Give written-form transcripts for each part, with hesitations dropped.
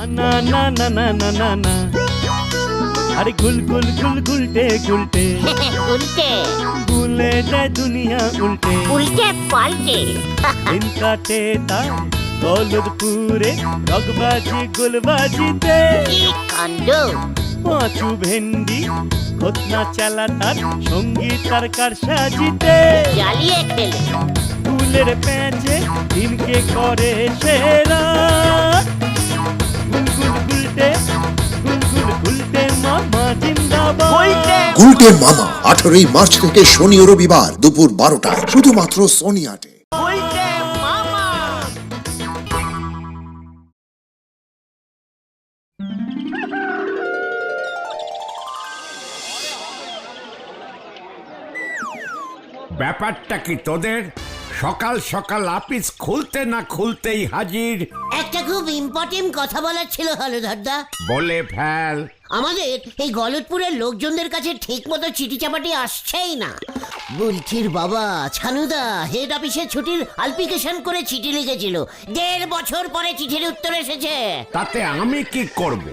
না না না না না না না আরে গুল গুল গুল গুলটে গুলটে উল্টে গুলে যায় দুনিয়া উল্টে উল্টে পাল্টে দিন কাটে তার দৌলতপুরে রগবাজি গুলবাজিতে কি কাণ্ড! পাঁচু ভেন্ডি ঘটনা চালা তার সঙ্গীত তার কার সাজিতে জ্বালিয়ে খেলে ফুলের প্যাঁচে দিনকে করে সেরা গুলগুল গুলটে গুলগুল গুলটে মামা জিন্দাবাদ গুলটে মামা 18ই মার্চ থেকে শনি ও রবিবার দুপুর 12টায় শুধুমাত্র সোনিয়াতে। উল্টে মামা। ব্যাপারটা কি তোদের? সকাল সকাল অফিস খুলতে না খুলতেই হাজির। একটা খুব ইম্পর্টেন্ট কথা বলার ছিল হলধরদা। বলে ফেল। আমাদের এই গলতপুরের লোকজনদের কাছে ঠিক মতো চিঠি চাপাটি আসছেই না। বুলটির বাবা ছানুদা হেড অফিসে ছুটির অ্যাপ্লিকেশন করে চিঠি লিখেছিল, 1.5 বছর পরে চিঠির উত্তর এসেছে। তাতে আমি কি করব?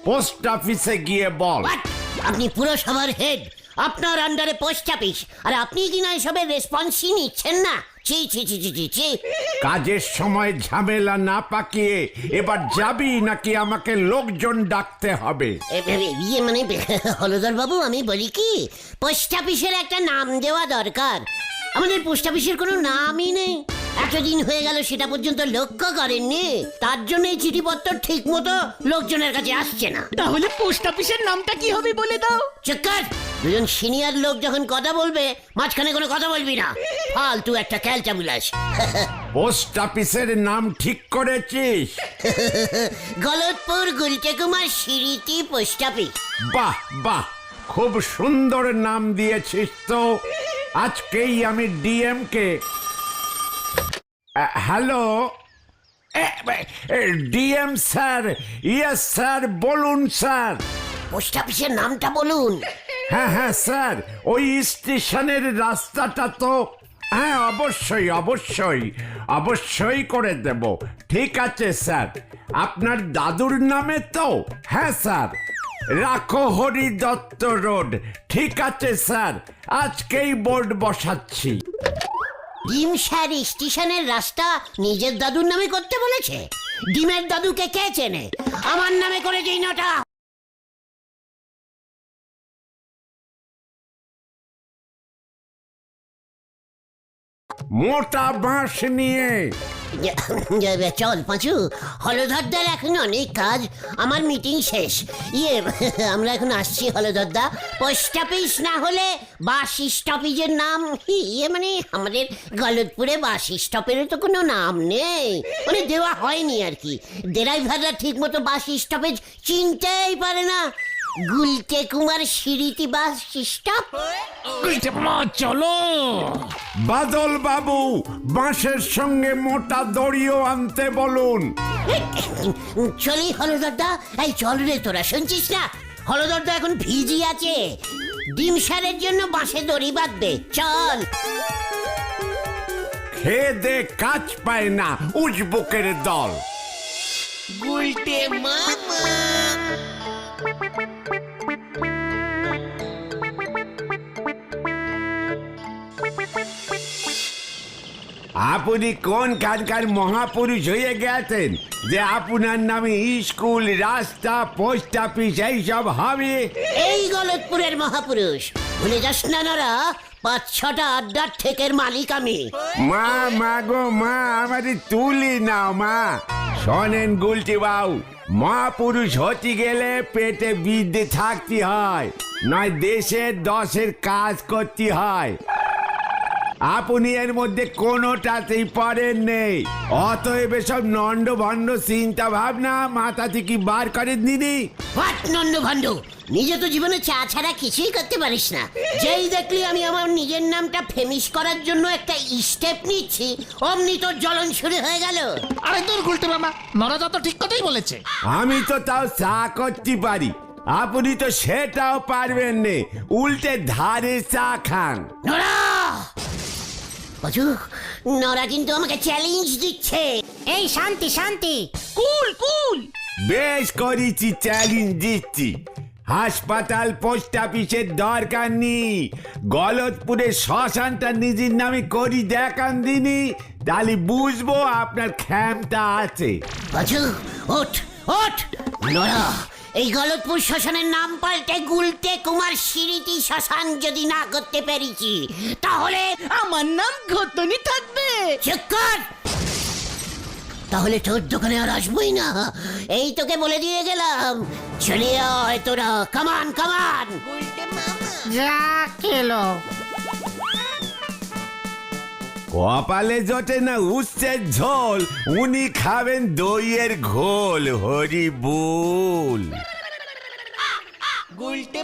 পোস্ট অফিসে গিয়ে বল। What? আপনি পুরসভার হেড, আপনার আন্ডারে পোস্ট অফিস, আর আপনি কিনা এসবের রেসপন্সই নিচ্ছেন না। ছি ছি ছি ছি ছি ছি। কাজের সময় ঝামেলা না পাকিয়ে এবার যাবি নাকি আমাকে লোকজন ডাকতে হবে? ইয়ে মানে হলধর বাবু, আমি বলি কি, পোস্ট অফিসের একটা নাম দেওয়া দরকার। আমাদের পোস্ট অফিসের কোনো নামই নেই, এতদিন হয়ে গেল সেটা পর্যন্ত লক্ষ্য করেননি। তার জন্য এই চিঠিপত্র ঠিক মতো লোকজনের কাছে আসছে না। তাহলে পোস্ট অফিসের নামটা কি হবে বলে দাও। চক্কর, দুজন সিনিয়র লোক যখন কথা বলবে মাঝখানে কোনো কথা বলবি না, ফালতু একটা ক্যালটা বিলাস। পোস্ট অফিসের নাম ঠিক করেছিস? Galatpur Gulte Kumar সিরিতি post office. বাহ বাহ, খুব সুন্দর নাম দিয়েছিস তো। আজকেই আমি ডিএম কে। Hello DM sir. Yes sir, বলুন স্যার। পোস্ট অফিসের নামটা বলুন। হ্যাঁ হ্যাঁ স্যার, ওই স্টেশনের রাস্তাটা তো। হ্যাঁ অবশ্যই অবশ্যই অবশ্যই করে দেব। ঠিক আছে স্যার, আপনার দাদুর নামে তো? হ্যাঁ স্যার, রাখো হরি দত্ত রোড। ঠিক আছে স্যার, আজকেই বোর্ড বসাচ্ছি। ডিম স্যার স্টেশনের রাস্তা নিজের দাদুর নামে করতে বলেছে? ডিমের দাদুকে কে চেনে? আমার নামে করে দিই নটা। মোটা বাঁশ নিয়ে চল পাঁচু, হলধরদার এখন অনেক কাজ, আমার মিটিং শেষ। আমরা এখন আসছি হলধরদা। পোস্ট অফিস না হলে বাস স্টপেজের নাম মানে আমাদের গলতপুরে বাস স্টপের তো কোনো নাম নেই, মানে দেওয়া হয়নি আর কি। ড্রাইভাররা ঠিক মতো বাস স্টপেজ চিনতেই পারে না। Gulte Kumar সিরিতি bus stop. চলো বাদল বাবু, বাঁশের সঙ্গে মোটা দড়িও আনতে বলুন। চলি হলদরদা। এই চল রে, তোরা শুনছিস না? হলদরদা এখন ভিজি আছে, ডিম সারের জন্য বাঁশে দড়ি বাঁধবে। চল। খেয়ে দে কাজ পায় না উজবুকের দল। গুলটে মামা। আপনি কোন কানকার মহাপুরুষ হয়ে গেছেন যে আপনার নামে স্কুল, রাস্তা, পোস্ট অফিস এইসব হবে? এই গলতপুরের মহাপুরুষ, ভুলে যাস না নরা, 5-6টা আড্ডার ঠেকের মালিক আমি। মা মা গো মা, আমাদের তুলি নাও মা। শোনেন গুলটি বাবু, মহাপুরুষ হতে গেলে পেটে বিদ্যে থাকতে হয়, নয় দেশের 10-এর কাজ করতে হয়। আপনি এর মধ্যে কোনোটাতেই পড়েন নেই, অতএব সব নন্ড ভণ্ড চিন্তা ভাবনা মাথা থেকে বার করেন দিদি। হোয়াট নন্দ ভণ্ড? নিজে তো জীবনে চা ছাড়া কিছুই করতে পারিস না। যেই দেখলি আমি আমার নিজের নামটা ফেমিস করার জন্য একটা স্টেপ নিচ্ছি, অমনি তোর জ্বলন শুরু হয়ে গেল। আরে দূর গুলটে মামা, নরাদা তো ঠিক কথাই বলেছে। আমি তো তাও চা করতে পারি, আপনি তো সেটাও পারবেন নে, উল্টে ধারে চা খান। নরা বাজু, নরা কিন্তু আমাকে চ্যালেঞ্জ দিচ্ছে। এই শান্তি শান্তি, কুল কুল। বেশ করেছি, চ্যালেঞ্জ দিচ্ছি। হাসপাতাল পোস্ট অফিসের দরকার নেই, গলতপুরের শ্মশানটা নিজের নামে করি দেখান দিনি, তাহলে বুঝবো আপনার ক্ষমতা আছে। পাঁচু ওঠ ওঠ। নড়া, এই গলতপুর শ্মশানের নাম পাল্টে গুলটে কুমার স্মৃতি শ্মশান যদি না করতে পেরেছি, তাহলে আমার নাম ঘটনি থাকবে। চুপ কর। তাহলে তোর দোকানে আর আসবোই না, এই তোকে বলে দিয়ে গেলাম। চলে আয় তোরা, কামান কামান। যা খেলো। কপালে জোটে না উচ্ছের ঝোল, উনি খাবেন দইয়ের ঘোল। হরি বল। গুলটে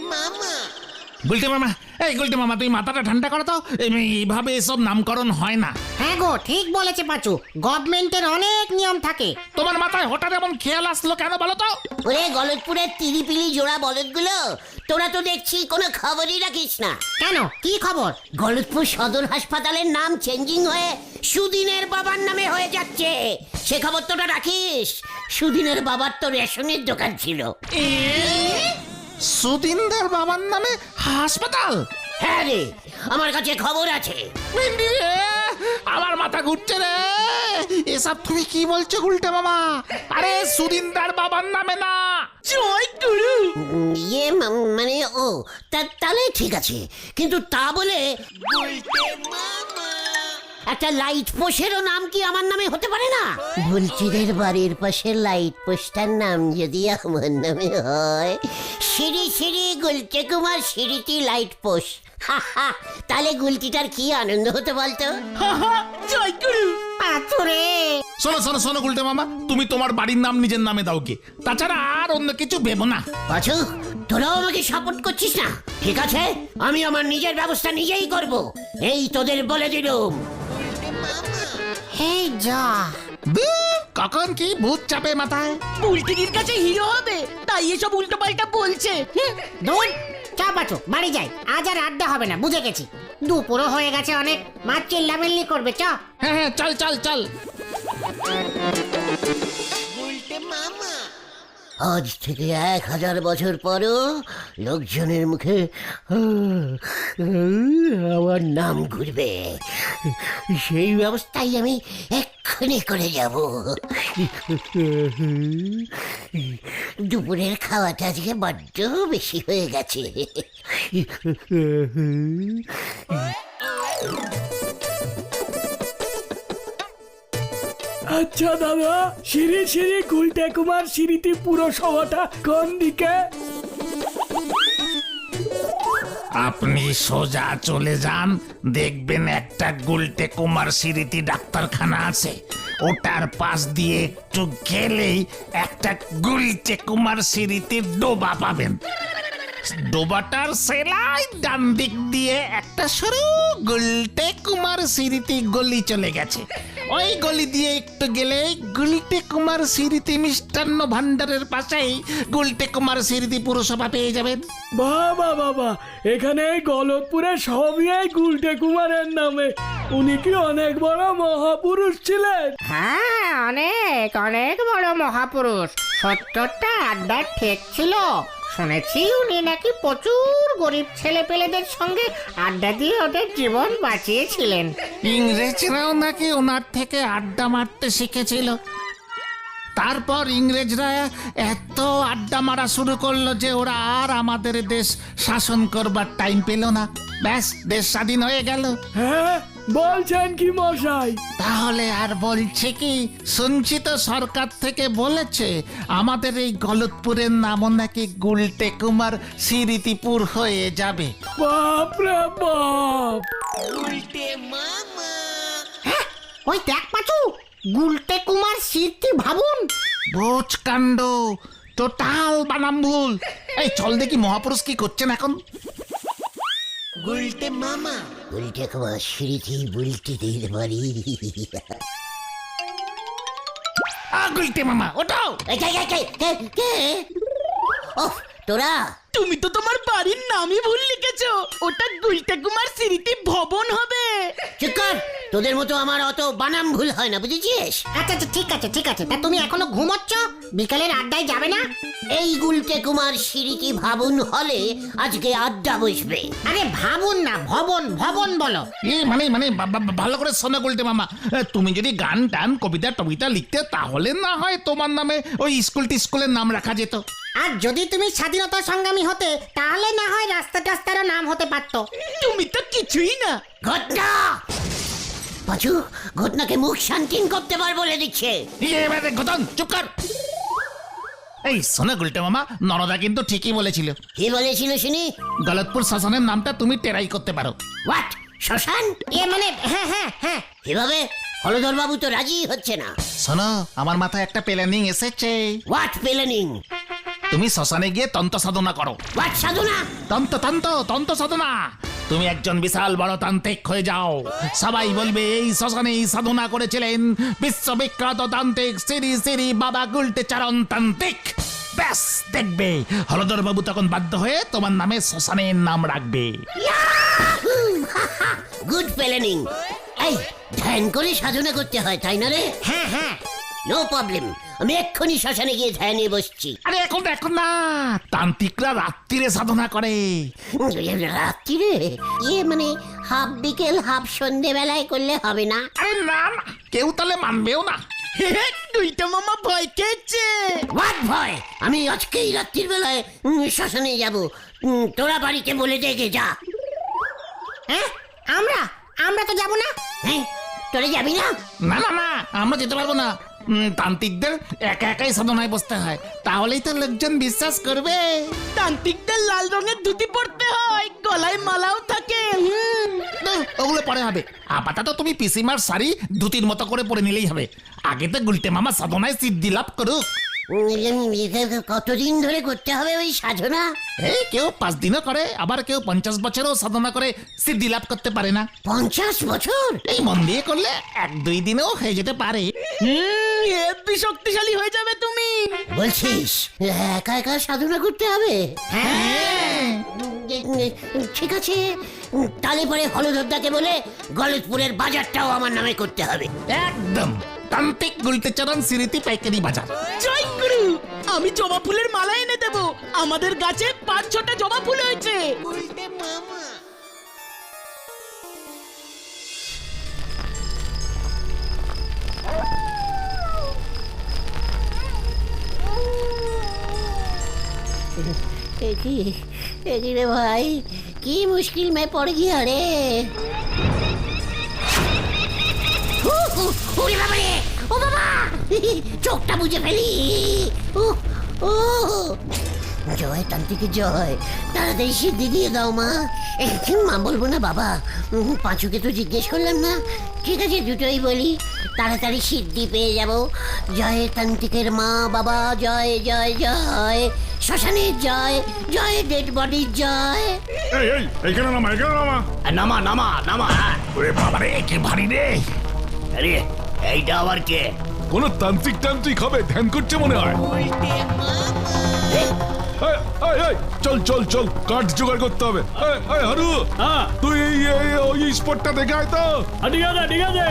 মামা, এই গুলটে মামা, তুই মাথাটা ঠান্ডা করো তো। এইভাবে এসব নামকরণ হয় না। হ্যাঁ গো, ঠিক বলেছে পাঁচু, গভর্নমেন্টের অনেক নিয়ম থাকে। তোমার মাথায় হঠাৎ এমন খেয়াল আসলো কেন বলো তো? ওরে গলতপুরের তিরিপিলি জোড়া বলদগুলো, তোরা তো দেখছি কোনো খবরই রাখিস না। কেন, কি খবর? গলতপুর সদর হাসপাতালের নাম চেঞ্জিং হয়ে সুদিনের বাবার নামে হয়ে যাচ্ছে, সে খবর তোরা রাখিস? সুদিনের বাবার তো রেশনের দোকান ছিল। সুদিনদার বাবার নামে হাসপাতাল? হ্যাঁ রে, আমার কাছে খবর আছে। ভিন্ডি রে, আমার মাথা ঘুরছে রে। এসব তুমি কি বলছো গুলটে মামা? আরে সুদিনদার বাবার নামে না। জয় গুরু। মানে ও তাহলে ঠিক আছে, কিন্তু তা বলে একটা লাইট পোস্টেরও নাম কি আমার নামে হতে পারে না? বুলচিদের বাড়ির পাশে লাইট পোস্টার নাম যদি আমার নামে হয়, শ্রী শ্রী গুলটে কুমার স্মৃতি লাইট পোস্ট, তাহলে গুলটিটার কি আনন্দ হতে বলতো? জয় গুরু। পাঁচুরে, শোনো গুলটে মামা, তুমি তোমার বাড়ির নাম নিজের নামে দাও কে, তাছাড়া আর অন্য কিছু ভেবো না। পাঁচু, তোরাও আমাকে সাপোর্ট করছিস না? ঠিক আছে, আমি আমার নিজের ব্যবস্থা নিজেই করব, এই তোদের বলে দিলুম। এই যা। কখন কি ভূত চাপে মাথায়। বুলটির কাছে হিরো হবে, তাই এসব উল্টো পাল্টা বলছে। দূর, চা পাঁচু, বাড়ি যাই, আজ আর আড্ডা হবে না, বুঝে গেছি। দুপুরও হয়ে গেছে অনেক, মা চিল্লামিল্লি করবে। চ। হ্যাঁ, চল। আজ থেকে 1000 বছর পরও লোকজনের মুখে আমার নাম ঘুরবে, সেই ব্যবস্থাই আমি এক্ষুনি করে যাব। দুপুরের খাওয়াটা আজকে বড্ড বেশি হয়ে গেছে। আচ্ছা দাদা, শ্রী শ্রী গুলটে কুমার স্মৃতি পুরসভাটা কোন দিকে? আপনি সোজা চলে যান, দেখবেন একটা গুলটে কুমার স্মৃতি ডাক্তারখানা আছে, ওটার পাশ দিয়ে একটু গেলেই একটা গুলটে কুমার স্মৃতির ডোবা পাবেন। ডোবাটার সেলাই ডান দিক দিয়ে একটা সরু গুলটে কুমার স্মৃতি গলি চলে গেছে, ওই গলি দিয়ে একটু গেলে গুলটে কুমার স্মৃতি মিষ্টান্ন ভান্ডারের পাশেই গুলটে কুমার স্মৃতি পুরসভা পেয়ে যাবেন। বাবা, এখানে গলতপুরে সবই এই গুলটে কুমারের নামে। উনি কি অনেক বড় মহাপুরুষ ছিলেন? হ্যাঁ, অনেক বড় মহাপুরুষ। 70টা আড্ডার ঠেক ছিল। শুনেছি উনি নাকি প্রচুর গরিব ছেলে পেলেদের সঙ্গে আড্ডা দিয়ে ওদের জীবন বাঁচিয়েছিলেন। ইংরেজরাও নাকি ওনার থেকে আড্ডা মারতে শিখেছিল। তারপর ইংরেজরা এত আড্ডা মারা শুরু করলো যে ওরা আর আমাদের দেশ শাসন করবার টাইম পেল না, ব্যাস দেশ স্বাধীন হয়ে গেল। হ্যাঁ, বলছেন কি মশাই? তাহলে আর বলছে কি, শুনছি তো সরকার থেকে বলেছে আমাদের এই গলতপুরের নামও নাকি গুলটে কুমার স্মৃতিপুর হয়ে যাবে। বাপ রে বাপ! হ্যাঁ, ওই দেখ পাঁচু, গুলটে কুমার স্মৃতি ভাবুন। বোচ কাণ্ড, টোটাল বানাম ভুল। এই চল দেখি মহাপুরুষ কি করছেন এখন। গুলটে কুমার স্মৃতি বুলটিদের বাড়ি। গুলটে মামা ওটাও। কে? ওহ, তোরা তুমি তো তোমার বাড়ির নামই ভুল লিখেছো, ওটা গুলটে কুমার স্মৃতি ভবন হবে। চুপ কর, তোদের মতো আমার অত বানাম ভুল হয় না, বুঝেছিস? আচ্ছা আচ্ছা ঠিক আছে ঠিক আছে, তা তুমি এখনো ঘুমোচ্ছ? বিকালের আড্ডায় যাবে না? এই গুলটে কুমার স্মৃতি ভাবুন হলে আজকে আড্ডা বসবে। আরে ভাবুন না, ভবন ভবন বলো। মানে ভালো করে শোনো গুলটে মামা, তুমি যদি গান টান কবিতা টবিতা লিখতে তাহলে না হয় তোমার নামে ওই স্কুলের নাম রাখা যেত। আর যদি তুমি স্বাধীনতা সংগ্রামী হতে তাহলে না হয় রাস্তা টাস্তারও নাম হতে পারতো। তুমি তো কিছুই না। ঘটনা পাঁচু, ঘটনাকে মুখ শান্তিন করতে পার বলে দিচ্ছে। ঘটন চুপ কর। এই শোনো গুলটে মামা, নরদা কিন্তু ঠিকই বলেছিল। কি বলেছিল শুনি? গলতপুর শ্মশানের নামটা তুমি টেরাই করতে পারো। হোয়াট? শ্মশান? মানে হ্যাঁ হ্যাঁ হ্যাঁ। কিভাবে? হলধর বাবু তো রাজি হচ্ছে না। শোনো, আমার মাথায় একটা প্ল্যানিং এসেছে। What planning? তুমি শ্মশানে গিয়ে তন্ত্র সাধনা করো। হোয়াট সাধনা? তন্ত্র সাধনা। তুমি একজন বিশাল বড় তান্ত্রিক হয়ে যাও। সবাই বলবে এই শ্মশানে সাধনা করেছিলেন বিশ্ববিখ্যাত তান্ত্রিক শ্রী শ্রী বাবা গুলটে চরণ তান্ত্রিক। ব্যাস, দেখবে হলধর বাবু তখন বাধ্য হয়ে তোমার নামে শ্মশানের নাম রাখবে। Good planning. এই ধ্যান করে সাধনা করতে হয়, তাই না রে? হ্যাঁ হ্যাঁ। নো প্রবলেম, আমি এক্ষুনি শ্মশানে গিয়ে ধ্যানে বসছি। আরে এখন না, তান্ত্রিকরা রাত্রিরে সাধনা করে। রাত্রিরে? মানে হাফ বিকেল হাফ সন্ধে বেলায় করলে হবে না? আরে না না, কেউ তাহলে মানবেও না। গুলটে মামা ভয় খেয়েছে। হোয়াট ভয়? আমি আজকেই রাত্রির বেলায় শ্মশানে যাব। তোরা বাড়িতে বলে দেখে যা। হ্যাঁ আমরা তো যাব না। হ্যাঁ, তোরা যাবি না? না না না, আমরা যেতে পারবো না। তান্ত্রিকদের একা একাই সাধনায় বসতে হয়, তাহলেই তো লোকজন বিশ্বাস করবে। তান্ত্রিকদের লাল রঙের ধুতি পরতে হয়, গলায় মালাও থাকে। ওগুলো পরে হবে। আপাতত তুমি পিসিমার শাড়ি ধুতির মতো করে পরে নিলেই হবে। আগে তো গুলটে মামা সাধনায় সিদ্ধি লাভ করুক। কতদিন ধরে করতে হবে ওই সাধনা? এই কেউ 5 দিনও করে, আবার কেউ 50 বছরও সাধনা করে সিদ্ধি লাভ করতে পারে না। 50 বছর? এই মন দিয়ে করলে 1-2 দিনেও হয়ে যেতে পারে। হেব্বি শক্তিশালী হয়ে যাবে তুমি। বলছিস একা একা সাধনা করতে হবে? ঠিক আছে, তাহলে পরে হলধরদাকে বলে গলতপুরের বাজারটাও আমার নামে করতে হবে। একদম তান্ত্রিক গুলটে চরণ স্মৃতি পাইকারি বাজার। জয় গুরু, আমি জবা ফুলের মালা এনে দেব। আমাদের গাছে 5-6টা জবা ফুল হয়েছে। একই রে ভাই, কি মুশকিল মে পড় গিয়া রে। ওরে বাবা রে, ও বাবা, চোখটা বুঝে ফেলি। জয় তান্ত্রিকের জয়, তাড়াতাড়ি সিদ্ধি দিয়ে দাও মা। মা বলবো না বাবা, পাঁচুকে তো জিজ্ঞেস করলাম না। ঠিক আছে, দুটোই বলি, তাড়াতাড়ি সিদ্ধি পেয়ে যাব। জয় তান্ত্রিকের মা বাবা, জয় জয় জয়। শ্মশানের জয়, জয় ডেড বডির জয়। এইখানে নামা। নামা। ওরে বাবারে, কে ভারী রে। আরে এইটা আবার কে? কোন তান্ত্রিক হবে, ধ্যান করছে মনে হয়। চল কাঠ জোগাড় করতে হবে। হারু, তুই ওই স্পটটা দেখে আয় তো। ঠিক আছে।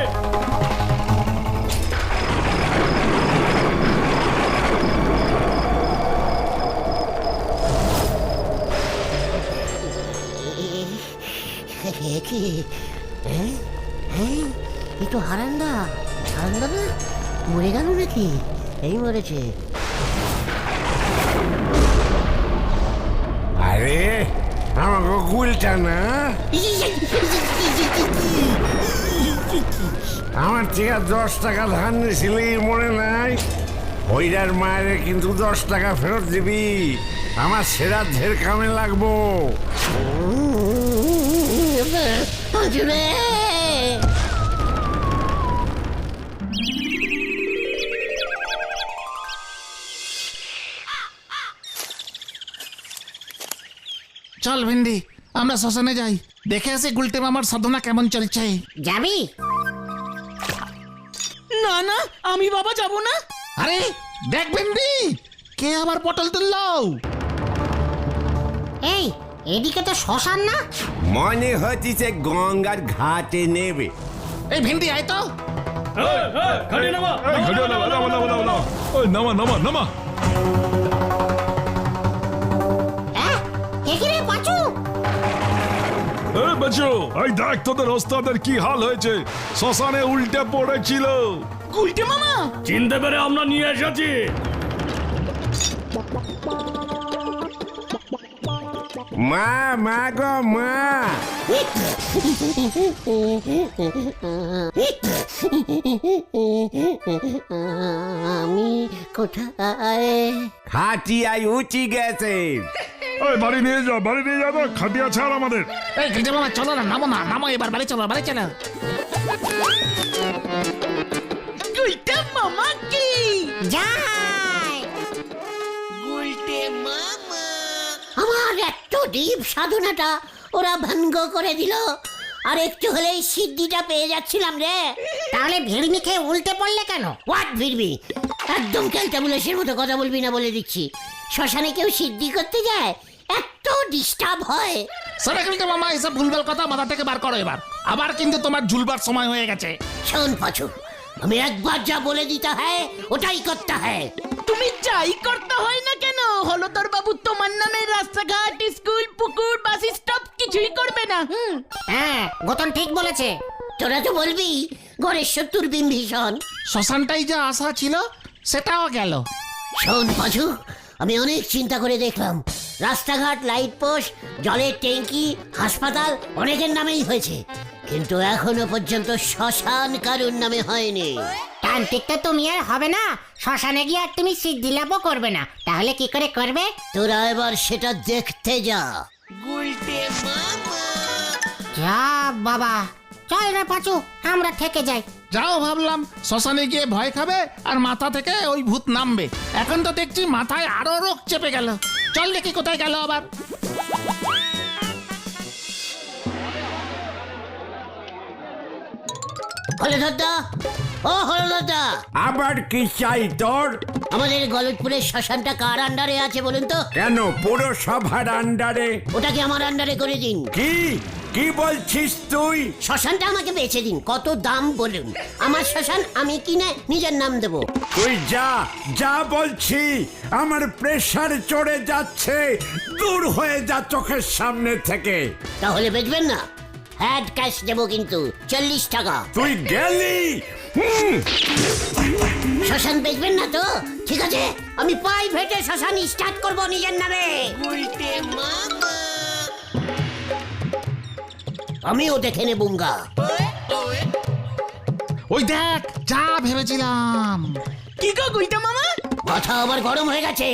কি? এই তো হারান্দা না মরে গেল নাকি? এই মরেছে। আরে আমাকে গুলটা না, আমার থেকে 10 টাকা ধান নিয়েছিলি মনে নাই? ওইটার মায়ের কিন্তু 10 টাকা ফেরত দিবি, আমার শ্রাদ্ধের কামে লাগবো। চল ভিন্ডি, আমরা শ্মশানে যাই, দেখে আসি গুলটে মামার সাধনা কেমন চলছে। যাবি? না না, আমি বাবা যাব না। আরে দেখ ভিন্ডি, কে আবার পটল তুললো। এই এদিকে তো শ্মশান না? মনে হচ্ছে গঙ্গার ঘাটে নেবে। এই ভেন্ডি আয় তো। এই, ঘাটিয়া নামা, নামা, নামা, নামা, নামা। ওই, নামা, নামা, নামা। কে রে পাঁচু? এই বাচ্চু, এই দেখ তোদের ওস্তাদের কি হাল হয়েছে, শ্মশানে উল্টে পড়েছিল। গুলটে মামা চিনতে পেরে আমরা নিয়ে এসেছি। মা, মা গো মা। আমি কোথায়? খাটিয়ায় উঠি গেছে। ওই বাড়ি নিয়ে যাও, বাড়ি নিয়ে যাও, খাটিয়া ছাড় আমাদের। এই গুলটে মামা চলো না, নামো না, নামো এবার, বাড়ি চলো, বাড়ি চলো। গুলটে মামা কি যাই। আমার এত ডিপ সাধনাটা ওরা ভঙ্গ করে দিল। আর একটু হলেই সিদ্ধিটা পেয়ে যাচ্ছিলাম রে। তাহলে ভিড়মি খেয়ে উল্টে পড়লে কেন? হোয়াট ভিড়বি? একদম ক্যালটাবুলাসের মতো কথা বলবি না বলে দিচ্ছি। শ্মশানে কেউ সিদ্ধি করতে যায়? এত ডিস্টার্ব হয়। সরে গুলটে মামা, এসব ভুলভাল কথা মাথা থেকে বার করো এবার। আবার কিন্তু তোমার ঝুলবার সময় হয়ে গেছে। শোন পাচু, আমি একবার যা বলে দিতে হয় ওটাই করতে হয়। তুমি যাই করতে হয় না কেন, হলদর বাবু তোমার নামে রাস্তাঘাট, স্কুল, পুকুর, বাস স্টপ কিছুই করবে না। হ্যাঁ, গতন ঠিক বলেছে। তোরা তো বলবি গণেশ্বর তোর বিম্ভীষণ। শ্মশানটাই যা আশা ছিল সেটাও গেল। শোন পাচু, আমি অনেক চিন্তা করে দেখলাম, রাস্তাঘাট, লাইট পোস্ট, জলের ট্যাঙ্কি, হাসপাতাল অনেকের নামেই হয়েছে, কিন্তু এখনো পর্যন্ত শ্মশান কারুর নামে হয়নি। তান্ত্রিকটা তুমি আর হবে না, শ্মশানে গিয়ে আর তুমি সিদ্ধি লাভও করবে না। তাহলে কি করে করবে? তোরা এবার সেটা দেখতে যা। যা বাবা, চল রে পাঁচু, আমরা থেকে যাই। যাও, ভাবলাম শ্মশানে গিয়ে ভয় খাবে আর মাথা থেকে ওই ভূত নামবে। এখন তো দেখছি মাথায় আরো রোগ চেপে গেল। চল দেখি কোথায় গেল আবার। হলধরদা, ও হলধরদা, আবার কি চাই তোর? আমাদের গলতপুরের শ্মশানটা কার আন্ডারে আছে বলুন তো? কেন পৌরসভার আন্ডারে? ওটাকে আমার আন্ডারে করে দিন। কি কি বলছিস তুই? শ্মশানটা আমাকে বেচে দিন, কত দাম বলুন। আমার শ্মশান আমি কিনে নিজের নাম দেব। তুই যা যা বলছি, আমার প্রেসার চড়ে যাচ্ছে, দূর হয়ে যা চোখের সামনে থেকে। তাহলে বেচবেন না? হ্যাড ক্যাশ দেবো কিন্তু 40 টাকা। তুই গেলি। শ্মশান বেচবেন না তো? ঠিক আছে, আমি প্রাইভেটে শ্মশান স্টার্ট করব নিজের নামে। আমিও দেখে নেবুঙ্গা। ওই দেখ, যা ভেবেছিলাম। কি গো গুলটে মামা? মাথা আমার গরম হয়ে গেছে,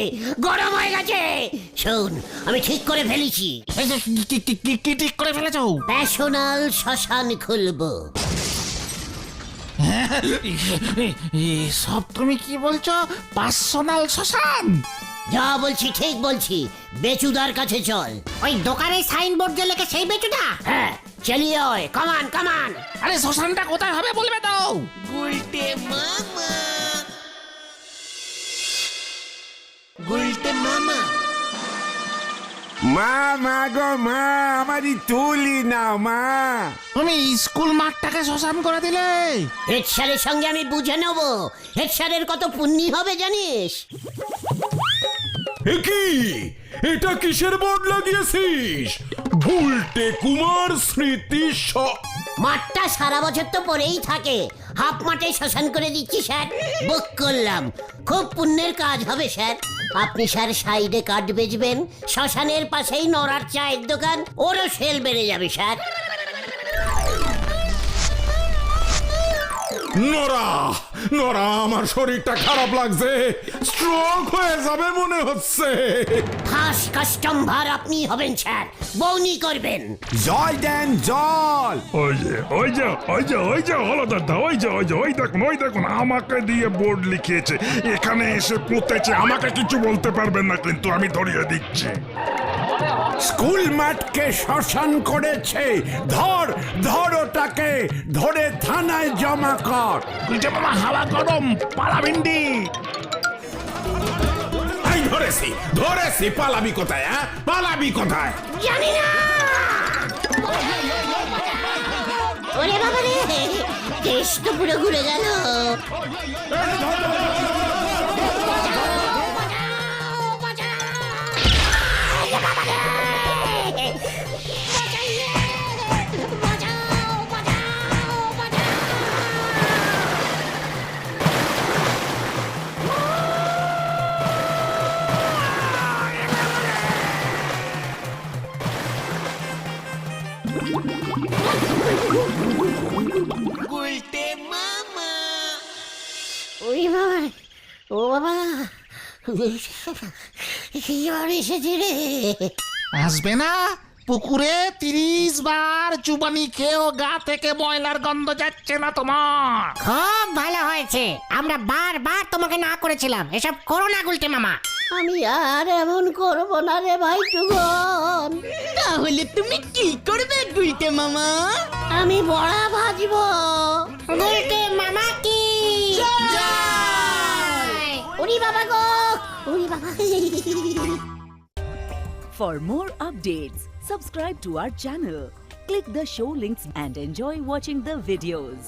গরম হয়ে গেছে। শোন, আমি ঠিক করে ফেলেছি, এই যে, কি ঠিক করে ফেলেছো? ন্যাশনাল শ্মশান খুলবো। সব তুমি কি বলছো? পার্সোনাল শ্মশান? যা বলছি ঠিক বলছি, বেচুদার কাছে চল। ওই দোকানে সাইনবোর্ড যে লেখে সেই বেচুটা? হ্যাঁ, চালিয়ে আয়, কামান কামান। আরে শ্মশানটা কোথায় হবে বলবে তো? মা, মা গো মা, আমারই তুলি নাও মা। তুমি স্কুল মাঠটাকে শ্মশান করে দিলে। হেড স্যারের সঙ্গে আমি বুঝে নেব, হেড স্যারের কত পুণ্যি হবে জানিস? কি এটা কিসের বোর্ড লাগিয়েছিস? গুলটে কুমার স্মৃতি মাঠটা সারা বছর তো পরেই থাকে, হাফ মাঠে শ্মশান করে দিচ্ছি স্যার। বুক করলাম, খুব পুণ্যের কাজ হবে স্যার। আপনি স্যার সাইডে কাঠ বেচবেন, শ্মশানের পাশেই নড়ার চায়ের দোকান, ওরও সেল বেড়ে যাবে স্যার। নরা নরা, আমার শরীরটা খারাপ লাগছে, স্ট্রোক হয়ে যাবে মনে হচ্ছে। ফার্স্ট কাস্টমার আপনি হবেন স্যার, বউনি করবেন। জল দেন জল। ওই যে ওই যে ওই যে ওই যে হলদরদা, ওই যে ওই যে ওই দেখুন, ওই দেখুন, আমাকে দিয়ে বোর্ড লিখিয়েছে, এখানে এসে পুঁতেছে। আমাকে কিছু বলতে পারবেন না কিন্তু আমি ধরিয়ে দিচ্ছি। স্কুল মাঠকে শ্মশান করেছে। ধর ধর ওটাকে, ধরে থানায় জমা কর। গুলটে মামা, হাওয়া গরম, পালা ভিন্ডি। এই ধরেছি ধরেছি, পালাবি কোথায়? হ্যাঁ, পালাবি কোথায়? জানি না। ওরে বাবা রে, কেস তো পুরো ঘুরে গেল। ওই বাবা, ও বাবা, কি জ্বর এসেছে রে। আসবে না? পুকুরে 30 বার চুবানি খেয়েও গা থেকে ময়লার গন্ধ যাচ্ছে না তোমার? খুব ভালো হয়েছে, আমরা বারবার তোমাকে না করেছিলাম এসব করো না গুলটে মামা। আমি আর এমন করব না রে ভাই টুগন। তাহলে তুমি কি করবে গুলটে মামা? আমি বড়া ভাজবো। গুলটে মামা কি উনি বাবা গো, উনি বাবা। For more updates, subscribe to our channel, click the show links and enjoy watching the videos.